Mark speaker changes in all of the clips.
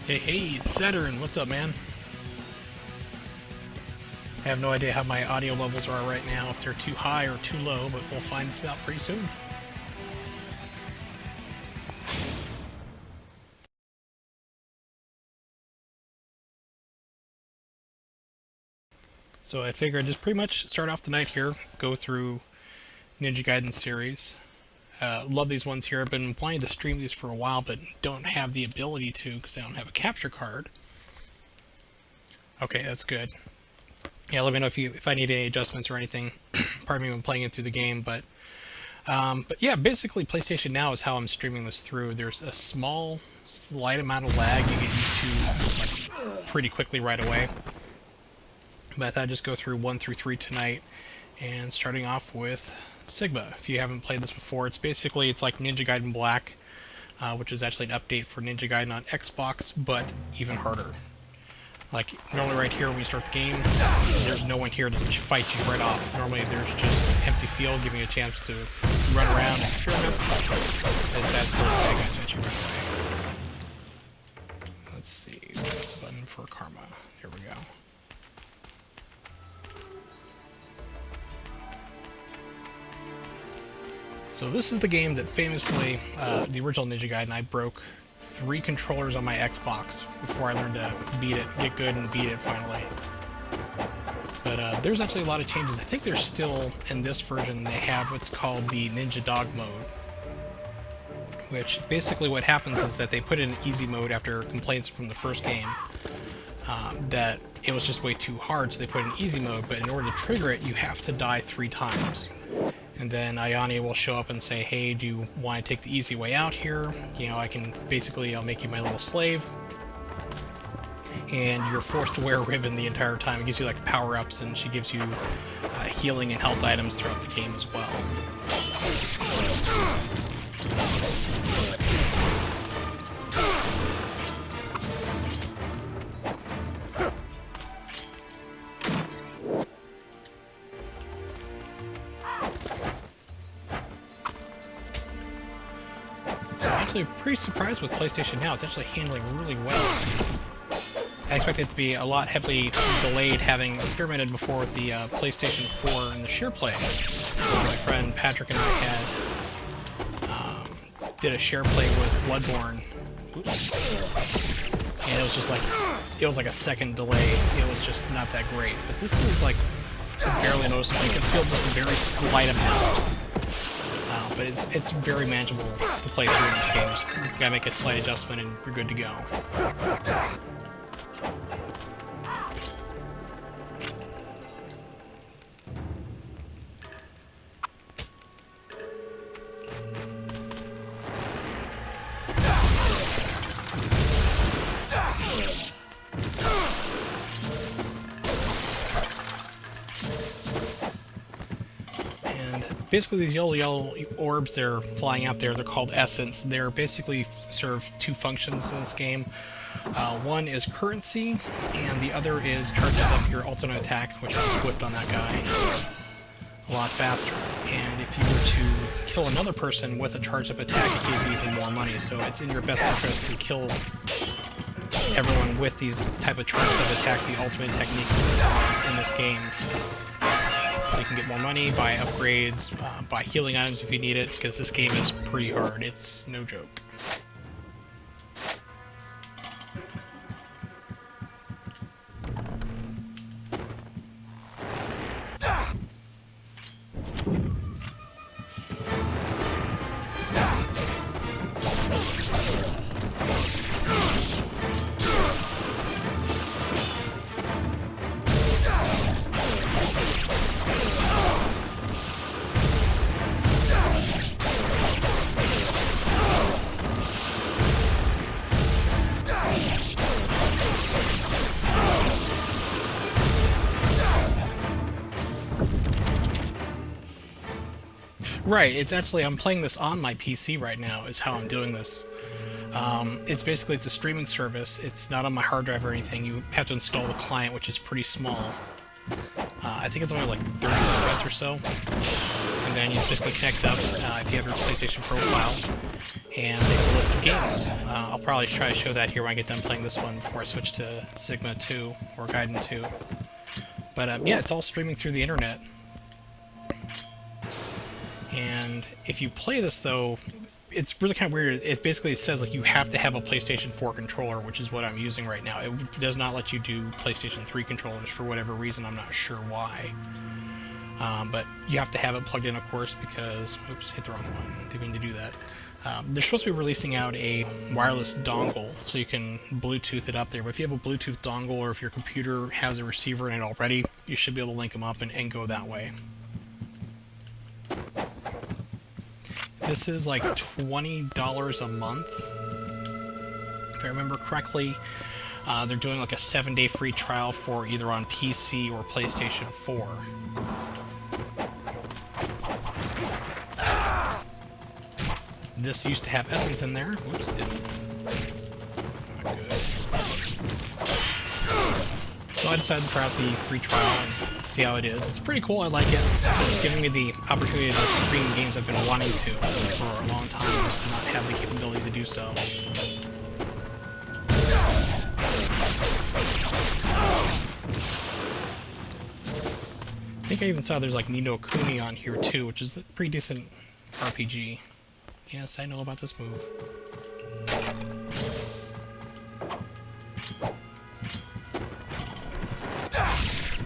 Speaker 1: Hey, it's Saturn. What's up, man? I have no idea how my audio levels are right now, if they're too high or too low, but we'll find this out pretty soon. So I figured I'd just pretty much start off the night here, go through Ninja Gaiden series. Love these ones here. I've been planning to stream these for a while, but don't have the ability to because I don't have a capture card. Okay, that's good. Yeah, let me know if I need any adjustments or anything. Pardon me when playing it through the game, but yeah, basically PlayStation Now is how I'm streaming this through. There's a slight amount of lag you get used to like pretty quickly right away. But I thought I'd just go through 1 through 3 tonight, and starting off with Sigma. If you haven't played this before, it's like Ninja Gaiden Black, which is actually an update for Ninja Gaiden on Xbox, but even harder. Like, normally right here when you start the game, there's no one here to fight you right off. Normally there's just empty field giving you a chance to run around and experiment. As that's where the bad guys at you right away. Let's see, what's the button for Karma? Here we go. So this is the game that famously, the original Ninja Gaiden, I broke 3 controllers on my Xbox before I learned to beat it, get good and beat it finally. But there's actually a lot of changes. I think there's still, in this version, they have what's called the Ninja Dog mode. Which, basically what happens is that they put it in easy mode after complaints from the first game. That it was just way too hard, so they put it in easy mode, but in order to trigger it, you have to die 3 times. And then Ayane will show up and say, hey, do you want to take the easy way out here? You know, I'll make you my little slave. And you're forced to wear a ribbon the entire time. It gives you like power-ups, and she gives you healing and health items throughout the game as well. I'm pretty surprised with PlayStation Now. It's actually handling really well. I expected it to be a lot heavily delayed, having experimented before with the PlayStation 4 and the share play. My friend Patrick and I did a share play with Bloodborne. Oops. And it was like a second delay. It was just not that great. But this is like barely noticeable. You can feel just a very slight amount. But it's very manageable to play through in this game. Just gotta make a slight adjustment and you're good to go. Basically, these yellow orbs they're flying out there, they're called Essence. They're basically serve 2 functions in this game. One is currency, and the other is charges up your alternate attack, which I just whiffed on that guy a lot faster. And if you were to kill another person with a charged up attack, it gives you even more money. So it's in your best interest to kill everyone with these type of charged up attacks, the ultimate techniques in this game. So you can get more money, buy upgrades, buy healing items if you need it, because this game is pretty hard. It's no joke. Right, it's actually, I'm playing this on my PC right now, is how I'm doing this. It's a streaming service. It's not on my hard drive or anything. You have to install the client, which is pretty small. I think it's only like 30 megabytes or so. And then you just basically connect up if you have your PlayStation profile, and they have a list of games. I'll probably try to show that here when I get done playing this one before I switch to Sigma 2 or Gaiden 2. But yeah, it's all streaming through the internet. And if you play this, though, it's really kind of weird. It basically says like you have to have a PlayStation 4 controller, which is what I'm using right now. It does not let you do PlayStation 3 controllers for whatever reason. I'm not sure why. But you have to have it plugged in, of course, because... Oops, hit the wrong one. Didn't mean to do that. They're supposed to be releasing out a wireless dongle, so you can Bluetooth it up there. But if you have a Bluetooth dongle, or if your computer has a receiver in it already, you should be able to link them up and go that way. This is like $20 a month, if I remember correctly. They're doing like a 7-day free trial for either on PC or PlayStation 4. This used to have Essence in there. Whoops, didn't. Not good. So I decided to try out the free trial and see how it is. It's pretty cool, I like it. It's giving me the opportunity to stream games I've been wanting to for a long time, just to not have the capability to do so. I think I even saw there's like Ni no Kuni on here too, which is a pretty decent RPG. Yes, I know about this move.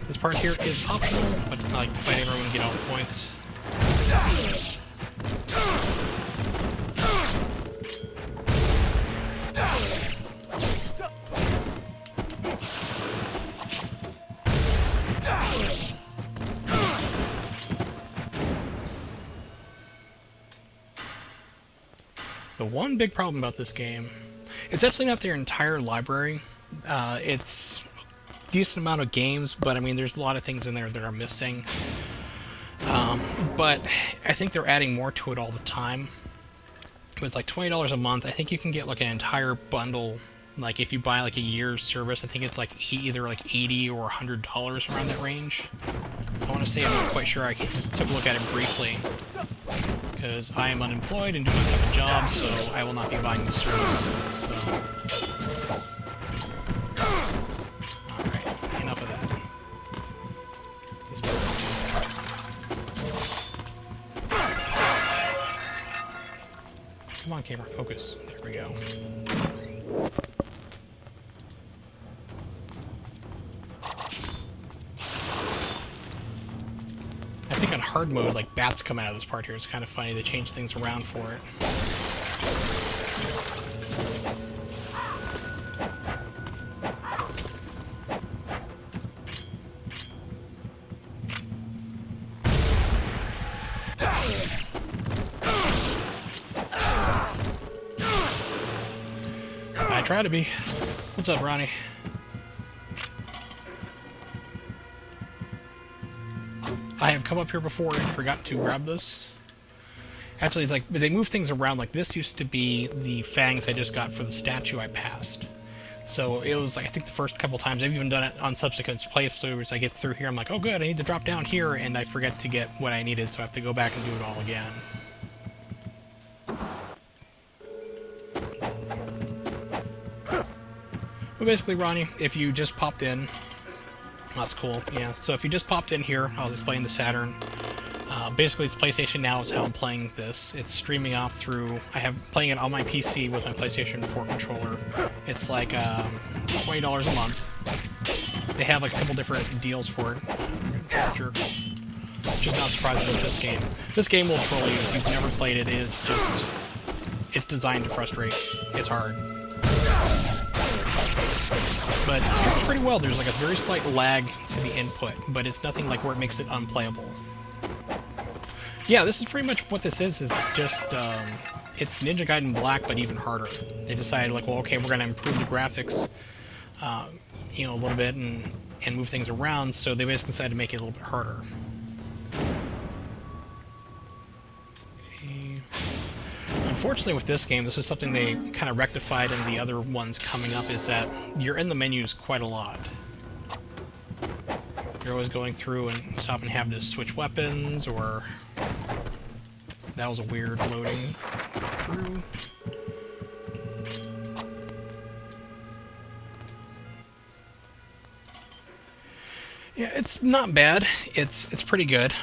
Speaker 1: This part here is optional, but I like to fight everyone and get all the points. The one big problem about this game, it's actually not their entire library. It's a decent amount of games, but I mean, there's a lot of things in there that are missing. But I think they're adding more to it all the time. It's like $20 a month. I think you can get like an entire bundle. Like if you buy like a year's service, I think it's like either like $80 or $100 around that range. I want to say I'm not quite sure. I just took a look at it briefly, because I am unemployed and do not have a job, so I will not be buying the service. So, alright, enough of that. This Come on, camera, focus. There we go. I think on hard mode, like, bats come out of this part here. It's kind of funny. They change things around for it. I try to be. What's up, Ronnie? I have come up here before and forgot to grab this. Actually, it's like, they move things around. Like, this used to be the fangs I just got for the statue I passed. So it was like, I think the first couple times, I've even done it on subsequent playthroughs, I get through here, I'm like, oh good, I need to drop down here, and I forget to get what I needed, so I have to go back and do it all again. But basically, Ronnie, if you just popped in, that's cool, yeah. So if you just popped in here, I was playing the Saturn. Basically, it's PlayStation Now is how I'm playing this. It's streaming off through... I have playing it on my PC with my PlayStation 4 controller. It's like $20 a month. They have like a couple different deals for it. Jerks. Which is not surprising with this game. This game will troll you if you've never played it. It is just... It's designed to frustrate. It's hard. But it streams pretty well. There's like a very slight lag to the input, but it's nothing like where it makes it unplayable. Yeah, this is pretty much what this is just, it's Ninja Gaiden Black, but even harder. They decided, like, well, okay, we're going to improve the graphics, you know, a little bit and move things around, so they basically decided to make it a little bit harder. Unfortunately, with this game, this is something they kind of rectified in the other ones coming up, is that you're in the menus quite a lot. You're always going through and stopping and have to switch weapons, or... That was a weird loading through. Yeah, it's not bad. It's pretty good.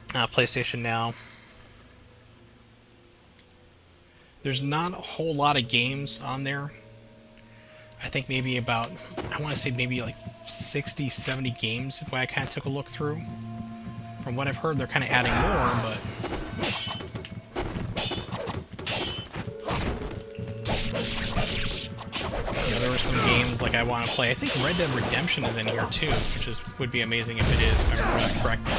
Speaker 1: PlayStation Now. There's not a whole lot of games on there. I think maybe about, I want to say maybe like 60, 70 games if I kind of took a look through. From what I've heard, they're kind of adding more, but... You know, there were some games like I want to play. I think Red Dead Redemption is in here too, which would be amazing if it is, if I remember that correctly.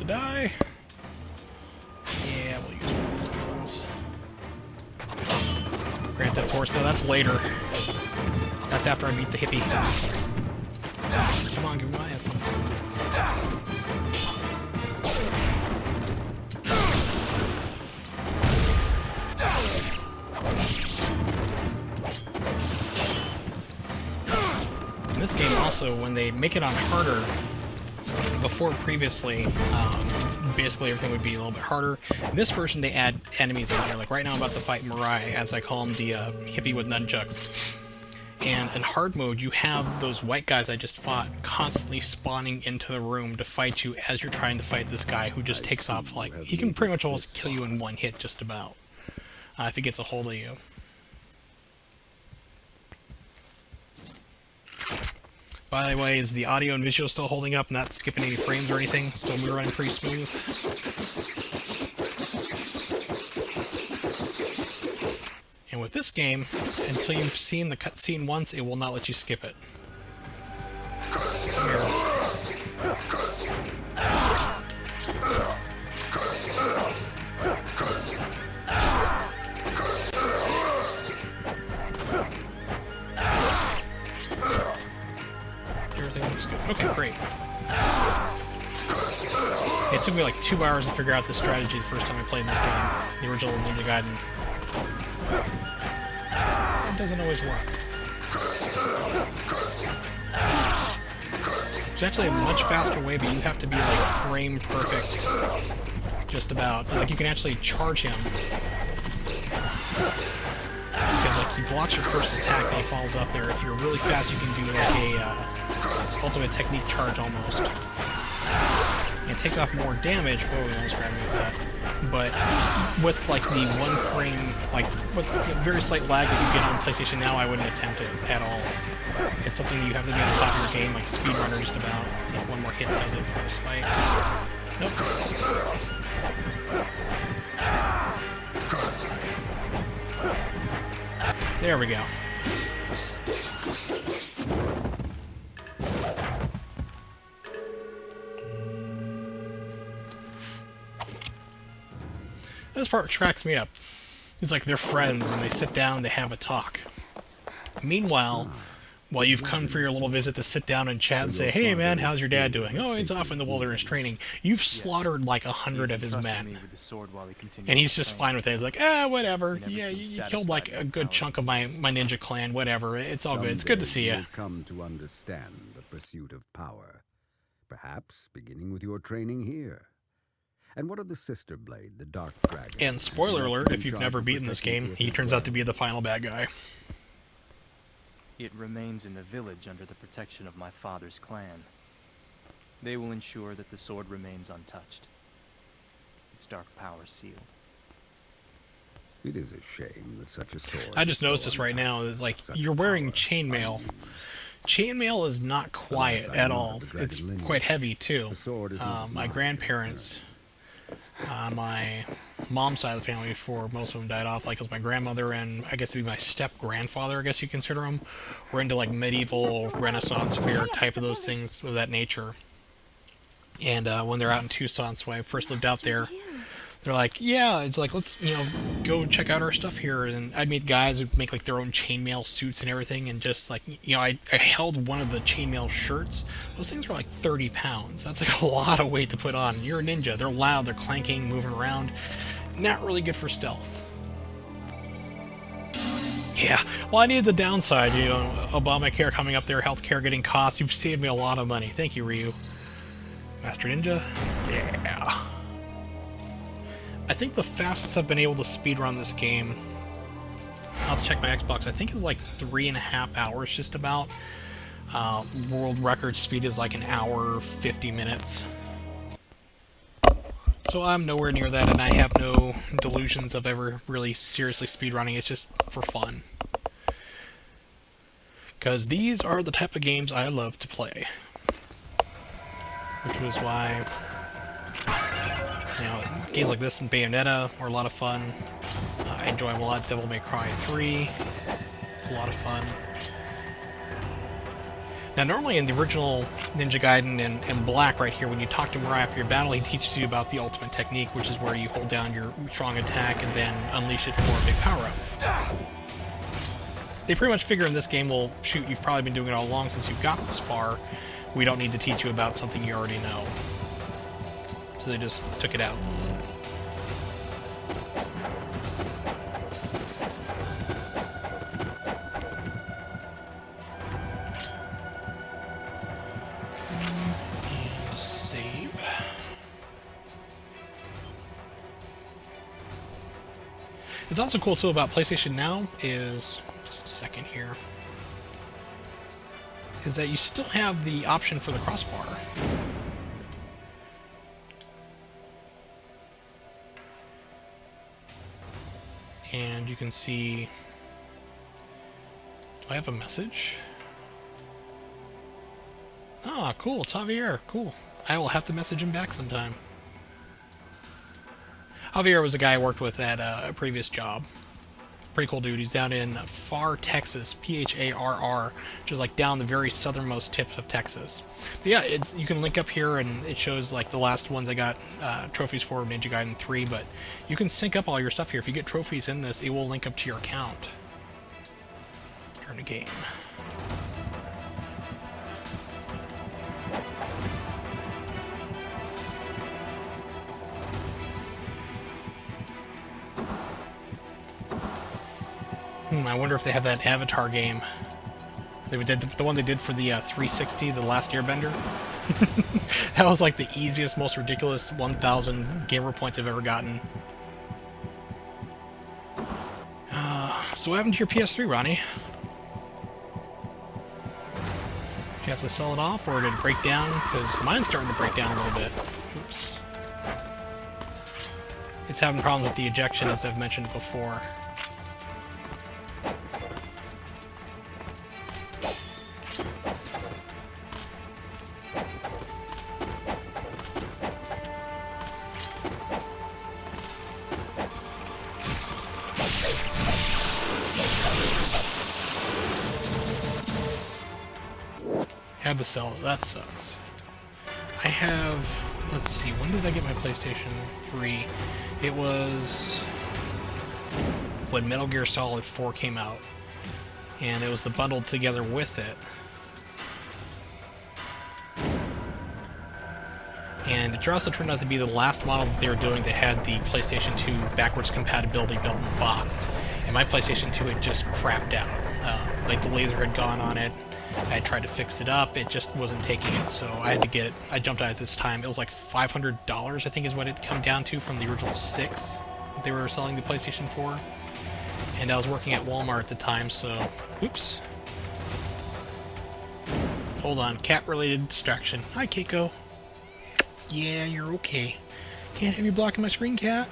Speaker 1: Die. Yeah, we'll use one of these buttons. Grant that force, though, that's later. That's after I beat the hippie. Come on, give me my essence. In this game, also, when they make it on harder, before previously, basically everything would be a little bit harder. In this version, they add enemies in here. Like right now, I'm about to fight Mirai, as I call him, the hippie with nunchucks. And in hard mode, you have those white guys I just fought constantly spawning into the room to fight you as you're trying to fight this guy who just takes off, like, he can pretty much almost kill you in one hit, just about, if he gets a hold of you. By the way, is the audio and visual still holding up, not skipping any frames or anything? Still running pretty smooth? And with this game, until you've seen the cutscene once, it will not let you skip it. Everything looks good. Okay, great. It took me like 2 hours to figure out this strategy the first time I played this game, the original Ninja Gaiden. It doesn't always work. There's actually a much faster way, but you have to be like frame perfect. Just about. Like you can actually charge him. Because like he blocks your first attack, then he falls up there. If you're really fast, you can do like a ultimate technique charge almost. And it takes off more damage. Whoa, we almost grabbed me with that. But with like the one frame, like with the very slight lag that you get on PlayStation Now, I wouldn't attempt it at all. It's something you have to be on top of your game, like speedrunner just about. You know, one more hit does it for this fight. Nope. There we go. This part cracks me up. It's like they're friends and they sit down, they have a talk. Meanwhile, while you've come for your little visit to sit down and chat and say, "Hey man, how's your dad doing?" "Oh, he's off in the wilderness training." You've slaughtered like 100 of his men. And he's just fine with it. He's like, whatever. Yeah, you killed like a good chunk of my ninja clan, whatever. It's all good. It's good to see you.
Speaker 2: Come to understand the pursuit of power. Perhaps beginning with your training here. And what of the Sister Blade, the Dark Dragon?
Speaker 1: And spoiler alert, if you've never beaten this game, he turns out to be the final bad guy.
Speaker 3: It remains in the village under the protection of my father's clan. They will ensure that the sword remains untouched. Its dark power sealed.
Speaker 2: It is a shame that such a sword...
Speaker 1: I just noticed this right now. It's like, you're wearing chainmail. Chainmail is not quiet at all. It's quite heavy, too. My grandparents... my mom's side of the family before most of them died off. Like, it was my grandmother and I guess it'd be my step-grandfather, I guess you consider them. We're into, like, medieval, Renaissance fair type of those things of that nature. And when they're out in Tucson, so I first lived out there, they're like, yeah, it's like, let's, go check out our stuff here. And I'd meet guys who make, like, their own chainmail suits and everything, and just, like, I held one of the chainmail shirts. Those things were, like, 30 pounds. That's, like, a lot of weight to put on. You're a ninja. They're loud, they're clanking, moving around. Not really good for stealth. Yeah, well, I needed the downside, Obamacare coming up there, healthcare getting costs. You've saved me a lot of money. Thank you, Ryu. Master Ninja? Yeah. I think the fastest I've been able to speedrun this game, I'll have to check my Xbox, I think is like 3.5 hours just about. World record speed is like 1 hour 50 minutes. So I'm nowhere near that, and I have no delusions of ever really seriously speedrunning. It's just for fun. Because these are the type of games I love to play. Which was why, games like this and Bayonetta were a lot of fun. I enjoy them a lot. Devil May Cry 3, it's a lot of fun. Now, normally in the original Ninja Gaiden in Black right here, when you talk to him right after your battle, he teaches you about the ultimate technique, which is where you hold down your strong attack and then unleash it for a big power-up. They pretty much figure in this game, well, shoot, you've probably been doing it all along since you got this far. We don't need to teach you about something you already know. So they just took it out. And save. What's also cool too about PlayStation Now is, just a second here, is that you still have the option for the crossbar. And you can see... Do I have a message? Ah, cool, it's Javier, cool. I will have to message him back sometime. Javier was a guy I worked with at a previous job. Pretty cool dude. He's down in Pharr, Texas, Pharr, which is like down the very southernmost tip of Texas. But yeah, you can link up here, and it shows like the last ones I got trophies for Ninja Gaiden 3. But you can sync up all your stuff here. If you get trophies in this, it will link up to your account. Turn to game. I wonder if they have that Avatar game. They did the one they did for the 360, The Last Airbender. That was like the easiest, most ridiculous 1,000 gamer points I've ever gotten. So what happened to your PS3, Ronnie? Did you have to sell it off, or did it break down? Because mine's starting to break down a little bit. Oops. It's having problems with the ejection, as I've mentioned before. Had to sell it. That sucks. I have... Let's see. When did I get my PlayStation 3? It was when Metal Gear Solid 4 came out. And it was the bundled together with it. And it also turned out to be the last model that they were doing that had the PlayStation 2 backwards compatibility built in the box. And my PlayStation 2 had just crapped out. Like the laser had gone on it. I tried to fix it up, it just wasn't taking it, so I had to get it. I jumped out at this time. It was like $500, I think is what it come down to from the original 6 that they were selling the PlayStation 4. And I was working at Walmart at the time, so... Oops. Hold on, cat-related distraction. Hi, Keiko. Yeah, you're okay. Can't have you blocking my screen, cat.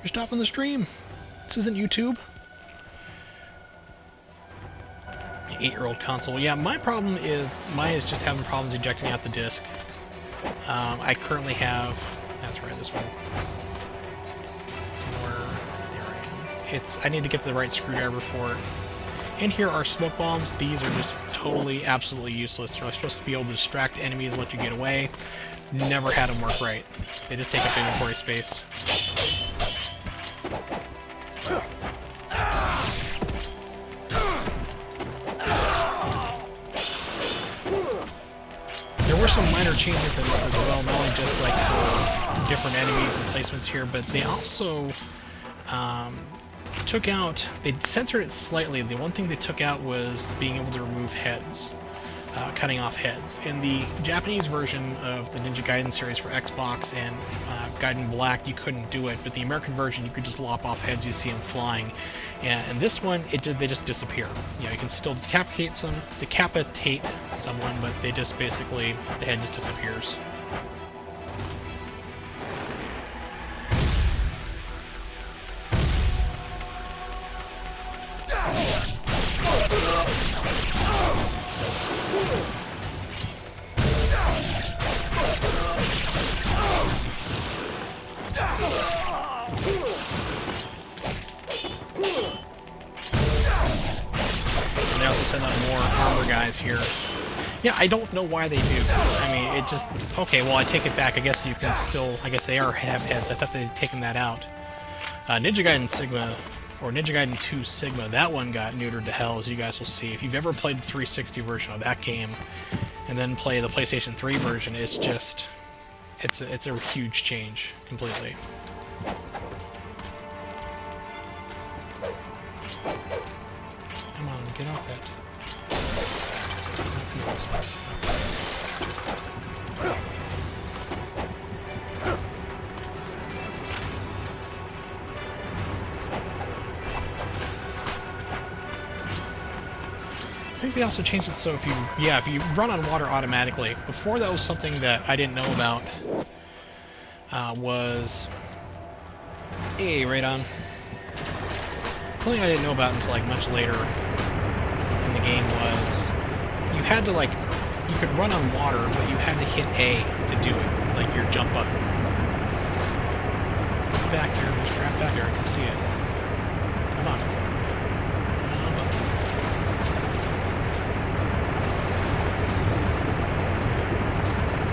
Speaker 1: You're stopping the stream. This isn't YouTube. 8-year-old console. Yeah, my problem is, mine is just having problems ejecting out the disc. I currently have... That's right, this one. see where... There I am. I need to get the right screwdriver for it. And here are smoke bombs. These are just totally, absolutely useless. They're supposed to be able to distract enemies and let you get away. Never had them work right. They just take up inventory space. There were some minor changes in this as well, not only just like for different enemies and placements here, but they also they censored it slightly. The one thing they took out was being able to remove heads, cutting off heads. In the Japanese version of the Ninja Gaiden series for Xbox and Gaiden Black, you couldn't do it, but the American version, you could just lop off heads, you see them flying. And this one, they just disappear. You know, you can still decapitate someone, but they just basically, the head just disappears. And they also send out more armor guys here. Yeah, I don't know why they do. I mean, it just... Okay, well, I take it back. I guess you can still... I guess they have heads. I thought they'd taken that out. Ninja Gaiden Sigma, or Ninja Gaiden 2 Sigma, that one got neutered to hell, as you guys will see. If you've ever played the 360 version of that game, and then play the PlayStation 3 version, it's just... It's a huge change, completely. Come on, get off that. Nonsense. I think they also changed it so if you run on water automatically. Before, that was something that I didn't know about. Was... Hey, right on. Something I didn't know about until like much later in the game was you had to you could run on water, but you had to hit A to do it, like your jump button. Get back here, just grab back here, I can see it. Come on.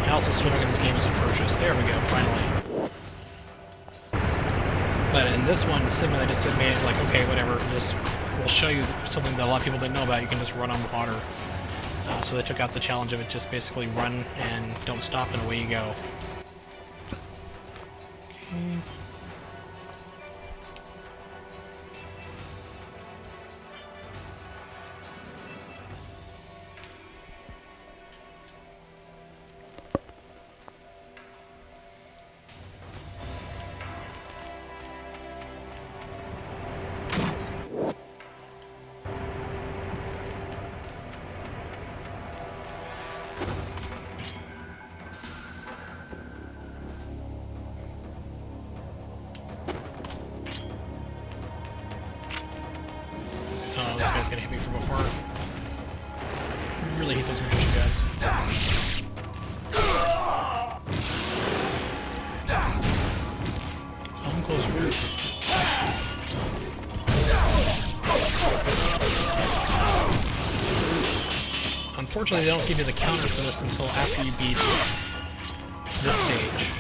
Speaker 1: And also swimming in this game is atrocious. There we go, finally. But in this one, Sigma, they just made it like, okay, whatever, we'll show you something that a lot of people didn't know about. You can just run on water. So they took out the challenge of it, just basically run and don't stop and away you go. Okay. Oh, this guy's gonna hit me from afar. I really hate those magician guys. Come closer, dude. Unfortunately, they don't give you the counter for this until after you beat this stage.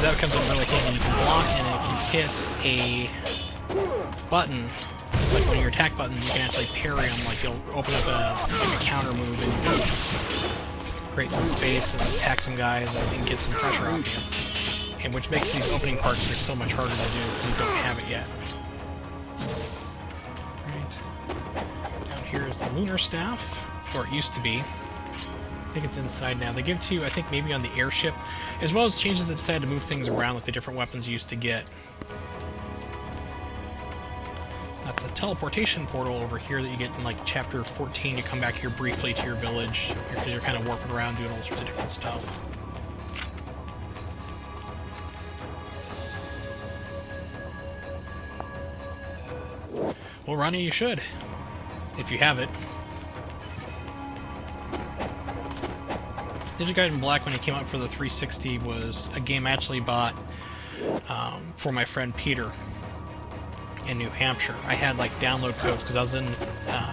Speaker 1: That comes in really handy. You can block, and if you hit a button, like one of your attack buttons, you can actually parry them. Like you'll open up a counter move, and you can create some space and attack some guys and get some pressure off you. And which makes these opening parts just so much harder to do because you don't have it yet. Right. Down here is the lunar staff, or it used to be. I think it's inside now. They give it to you, I think, maybe on the airship, as well as changes that decide to move things around, like the different weapons you used to get. That's a teleportation portal over here that you get in like chapter 14. You come back here briefly to your village because you're kind of warping around doing all sorts of different stuff. Well, Ronnie, you should, if you have it. Ninja Gaiden Black, when it came out for the 360, was a game I actually bought for my friend Peter in New Hampshire. I had like download codes because I was in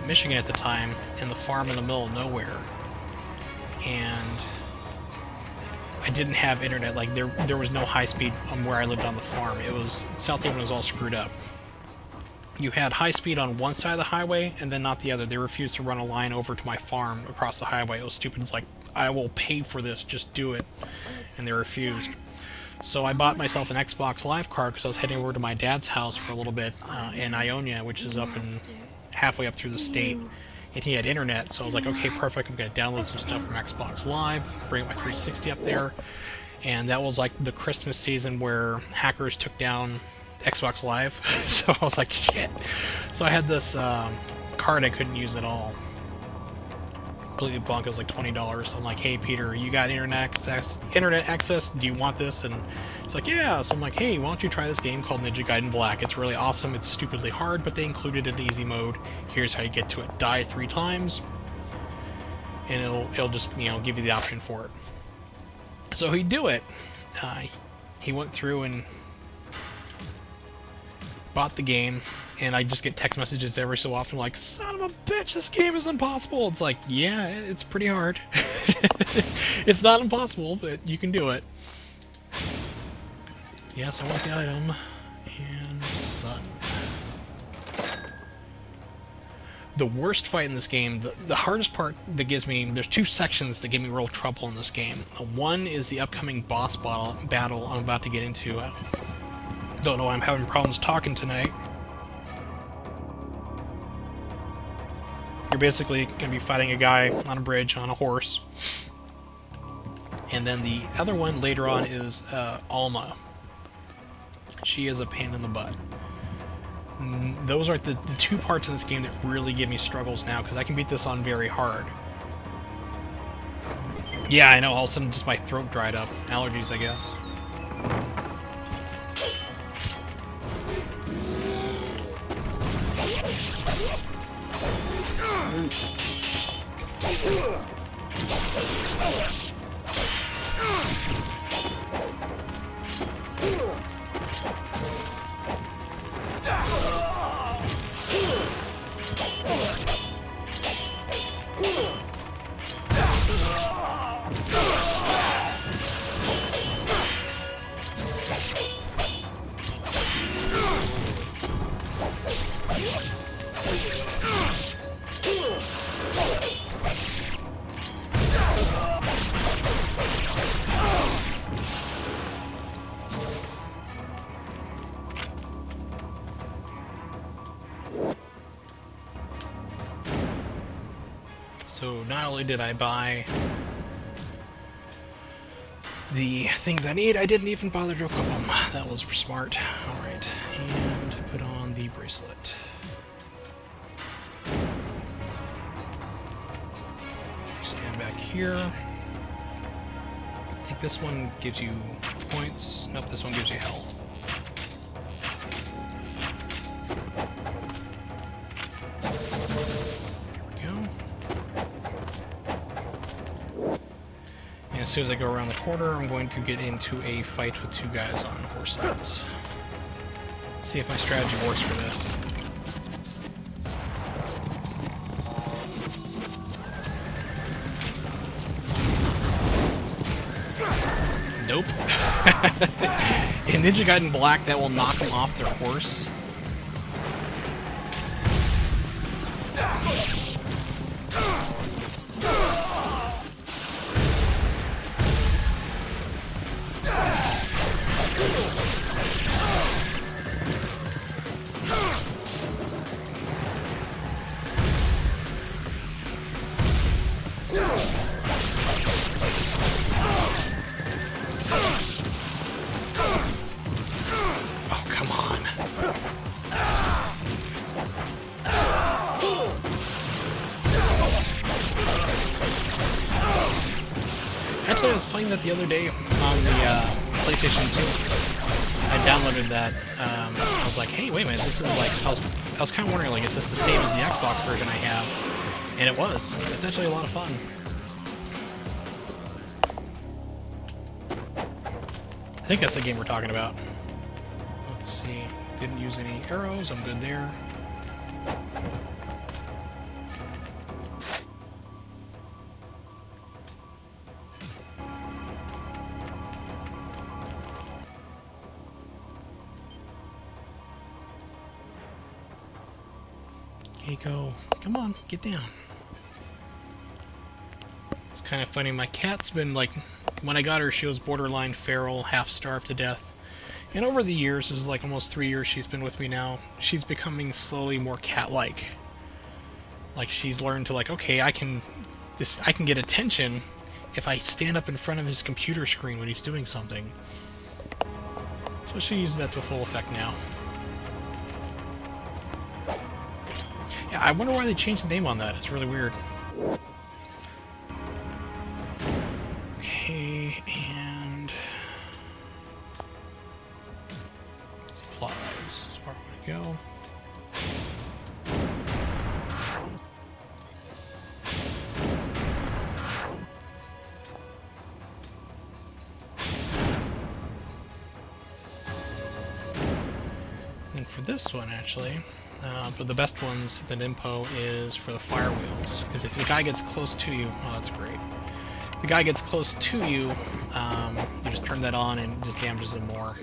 Speaker 1: Michigan at the time, in the farm in the middle of nowhere, and I didn't have internet. Like there was no high speed where I lived on the farm. It was South Haven was all screwed up. You had high speed on one side of the highway and then not the other. They refused to run a line over to my farm across the highway. It was stupid. It's like, I will pay for this, just do it. And they refused. So I bought myself an Xbox Live card because I was heading over to my dad's house for a little bit in Ionia, which is up in halfway up through the state. And he had internet, so I was like, okay, perfect. I'm going to download some stuff from Xbox Live, bring my 360 up there. And that was like the Christmas season where hackers took down Xbox Live. So I was like, shit. So I had this card I couldn't use at all. Completely bunk. It was like $20. So I'm like, hey Peter, you got internet access? Do you want this? And it's like, yeah. So I'm like, hey, why don't you try this game called Ninja Gaiden Black? It's really awesome. It's stupidly hard, but they included an easy mode. Here's how you get to it: die 3 times, and it'll just, you know, give you the option for it. So he'd do it. He went through and bought the game, and I just get text messages every so often like, son of a bitch, this game is impossible. It's like, yeah, it's pretty hard. It's not impossible, but you can do it. Yes, I want the item. And sun. The worst fight in this game, the hardest part that gives me, there's 2 sections that give me real trouble in this game. One is the upcoming boss battle I'm about to get into. I don't know why I'm having problems talking tonight. You're basically going to be fighting a guy on a bridge on a horse. And then the other one later on is Alma. She is a pain in the butt. Those are the 2 parts in this game that really give me struggles now, because I can beat this on very hard. Yeah, I know, all of a sudden just my throat dried up. Allergies, I guess. So not only did I buy the things I need, I didn't even bother to equip them. That was smart. Alright, and put on the bracelet. Stand back here. I think this one gives you points. Nope, this one gives you health. As soon as I go around the corner, I'm going to get into a fight with 2 guys on horses. See if my strategy works for this. Nope. In Ninja Gaiden Black, that will knock them off their horse. Oh, come on. Actually, I was playing that the other day on the PlayStation 2. I downloaded that. I was like, hey, wait a minute, this is like... I was kind of wondering, like, is this the same as the Xbox version I have? And it was. It's actually a lot of fun. I think that's the game we're talking about. Let's see. Didn't use any arrows. I'm good there. Keiko, come on, get down. It's kind of funny. My cat's been like, when I got her, she was borderline feral, half starved to death. And over the years, this is like almost 3 years she's been with me now, she's becoming slowly more cat-like. Like she's learned to like, okay, I can get attention if I stand up in front of his computer screen when he's doing something. So she uses that to full effect now. Yeah, I wonder why they changed the name on that. It's really weird. Okay, and supplies. This is where I want to go. And for this one, actually, but the best ones, the Nimpo, is for the fire wheels. Because if the guy gets close to you, oh, that's great. If the guy gets close to you, you just turn that on and it just damages them more.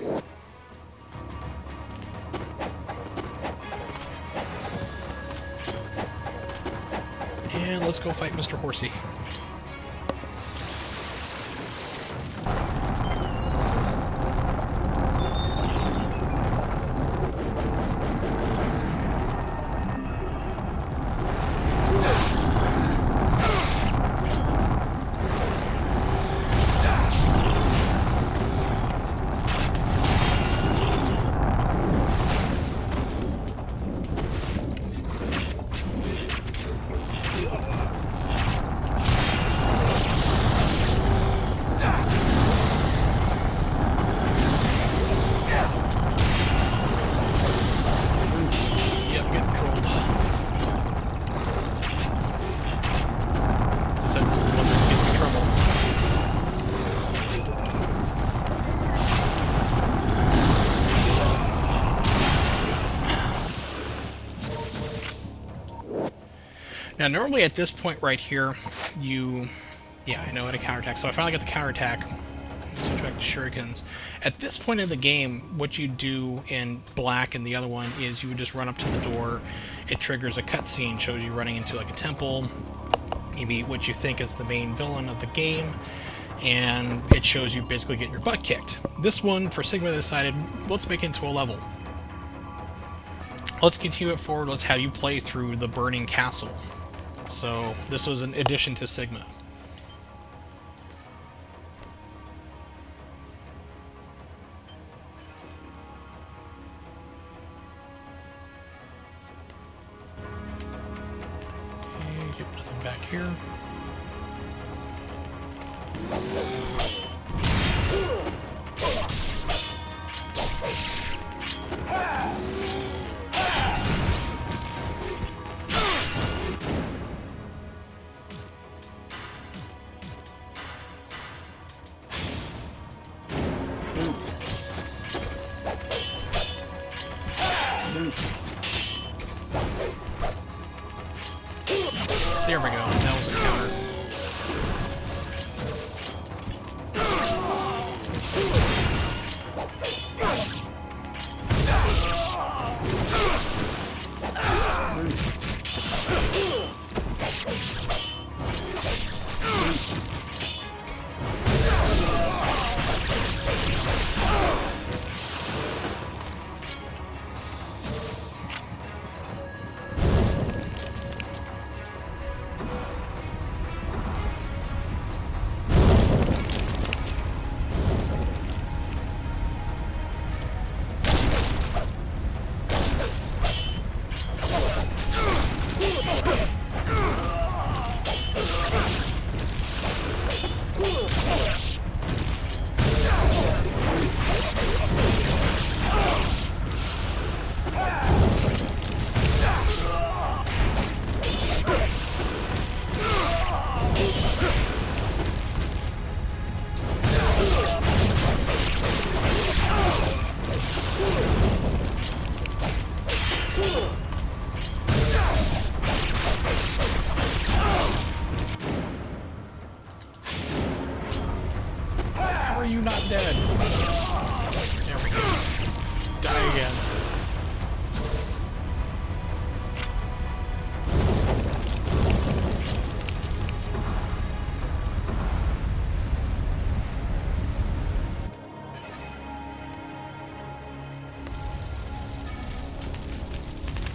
Speaker 1: And let's go fight Mr. Horsey. Now, normally at this point right here, yeah, I know how to counterattack. So I finally got the counterattack. Switch back to shurikens. At this point in the game, what you do in black and the other one is you would just run up to the door. It triggers a cutscene, shows you running into like a temple. You meet what you think is the main villain of the game, and it shows you basically getting your butt kicked. This one, for Sigma, decided, let's make it into a level. Let's continue it forward. Let's have you play through the burning castle. So this was an addition to Sigma. Okay, get nothing back here. are you not dead? There we go. Die again.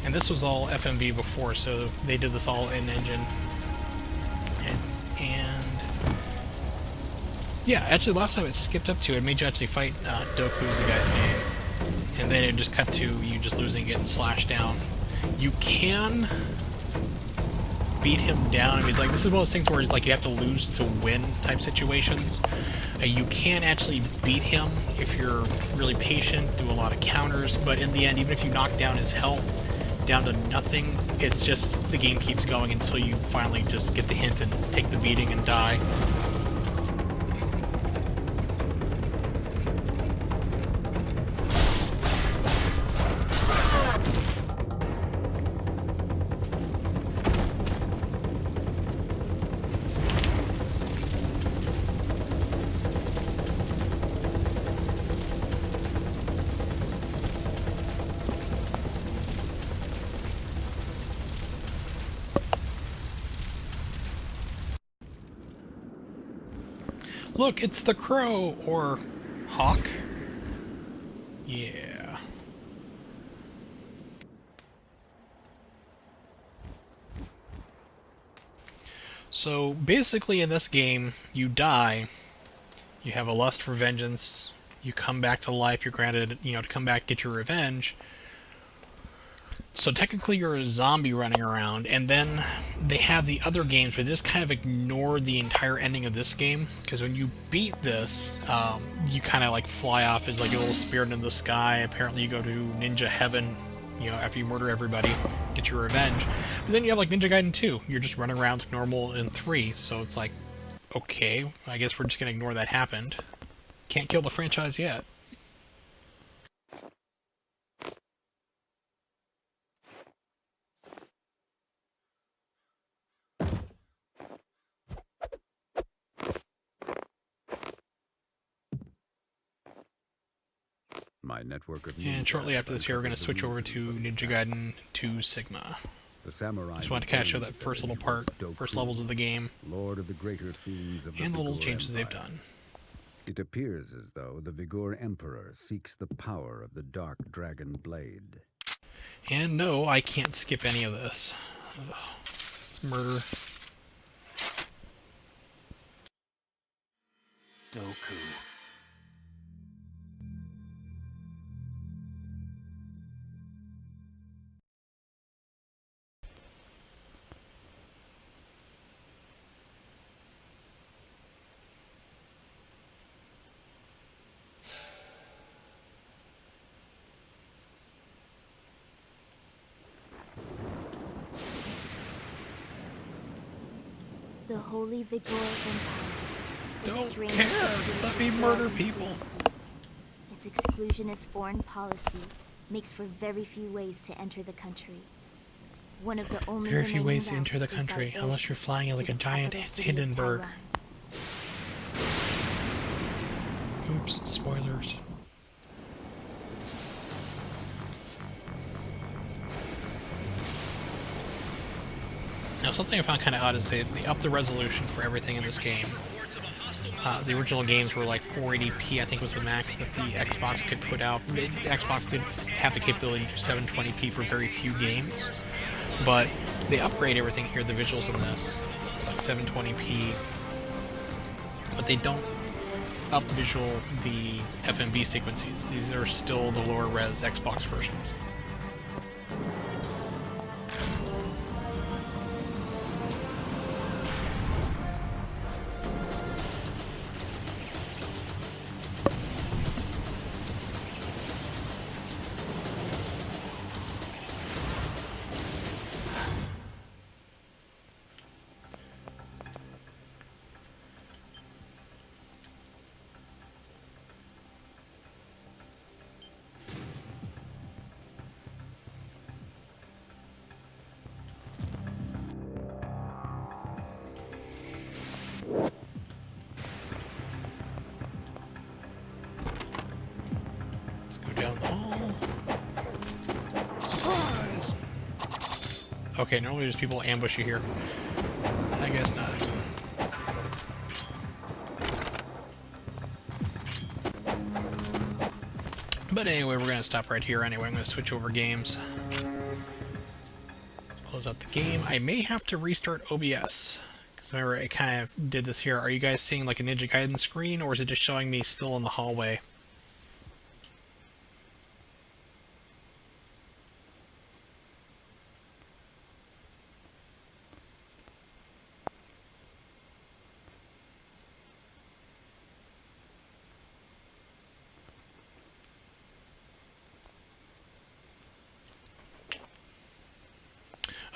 Speaker 1: And this was all FMV before, so they did this all in engine. And yeah, actually last time it skipped up to it made you actually fight Doku's the guy's name. And then it just cut to you just losing, getting slashed down. You can beat him down. I mean, it's like, this is one of those things where it's like you have to lose to win type situations. You can actually beat him if you're really patient, do a lot of counters, but in the end, even if you knock down his health down to nothing, it's just the game keeps going until you finally just get the hint and take the beating and die. Look, it's the crow, or hawk. Yeah. So basically in this game, you die, you have a lust for vengeance, you come back to life, you're granted, to come back, get your revenge. So technically you're a zombie running around, and then they have the other games where they just kind of ignore the entire ending of this game, because when you beat this, you kind of like fly off as like a little spirit in the sky. Apparently you go to ninja heaven, after you murder everybody, get your revenge. But then you have like Ninja Gaiden 2, you're just running around like normal in 3, so it's like, okay, I guess we're just gonna ignore that happened. Can't kill the franchise yet.
Speaker 2: My network of
Speaker 1: And shortly after this here, we're going to switch over to Ninja Gaiden 2 Sigma.
Speaker 2: The samurai
Speaker 1: Just wanted to kind of show that first little part, first levels of the game,
Speaker 2: Lord of the greater fiends of
Speaker 1: and the little
Speaker 2: Vigor
Speaker 1: changes they've
Speaker 2: Empire.
Speaker 1: done.
Speaker 2: It appears as though the Vigor Emperor seeks the power of the Dark Dragon Blade.
Speaker 1: And no, I can't skip any of this. Ugh, it's murder.
Speaker 3: Doku.
Speaker 4: The Holy Vigor Empire. The
Speaker 1: Don't
Speaker 4: strange
Speaker 1: care.
Speaker 4: dictatorship
Speaker 1: Let me
Speaker 4: of
Speaker 1: murder
Speaker 4: Gaiden
Speaker 1: people.
Speaker 4: secrecy. Its exclusionist foreign policy makes for very few ways to enter the country. One of the only
Speaker 1: Very few
Speaker 4: remaining
Speaker 1: ways to enter the
Speaker 4: routes is by
Speaker 1: country, unless you're
Speaker 4: airship
Speaker 1: flying in like
Speaker 4: to
Speaker 1: a
Speaker 4: the
Speaker 1: giant
Speaker 4: capital city of
Speaker 1: Hindenburg.
Speaker 4: Thailand.
Speaker 1: Oops, spoilers. Now, something I found kind of odd is they upped the resolution for everything in this game. The original games were like 480p, I think was the max that the Xbox could put out. The Xbox did have the capability to do 720p for very few games, but they upgrade everything here, the visuals in this, like 720p, but they don't up visual the FMV sequences. These are still the lower res Xbox versions. Okay, normally there's people ambush you here. I guess not. But anyway, we're going to stop right here anyway. I'm going to switch over games. Close out the game. I may have to restart OBS. Because remember, I kind of did this here. Are you guys seeing like a Ninja Gaiden screen, or is it just showing me still in the hallway?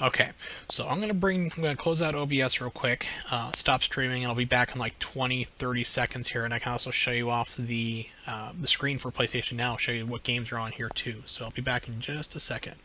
Speaker 1: Okay, so I'm going to close out OBS real quick, stop streaming, and I'll be back in like 20-30 seconds here, and I can also show you off the screen for PlayStation Now, show you what games are on here too. So I'll be back in just a second.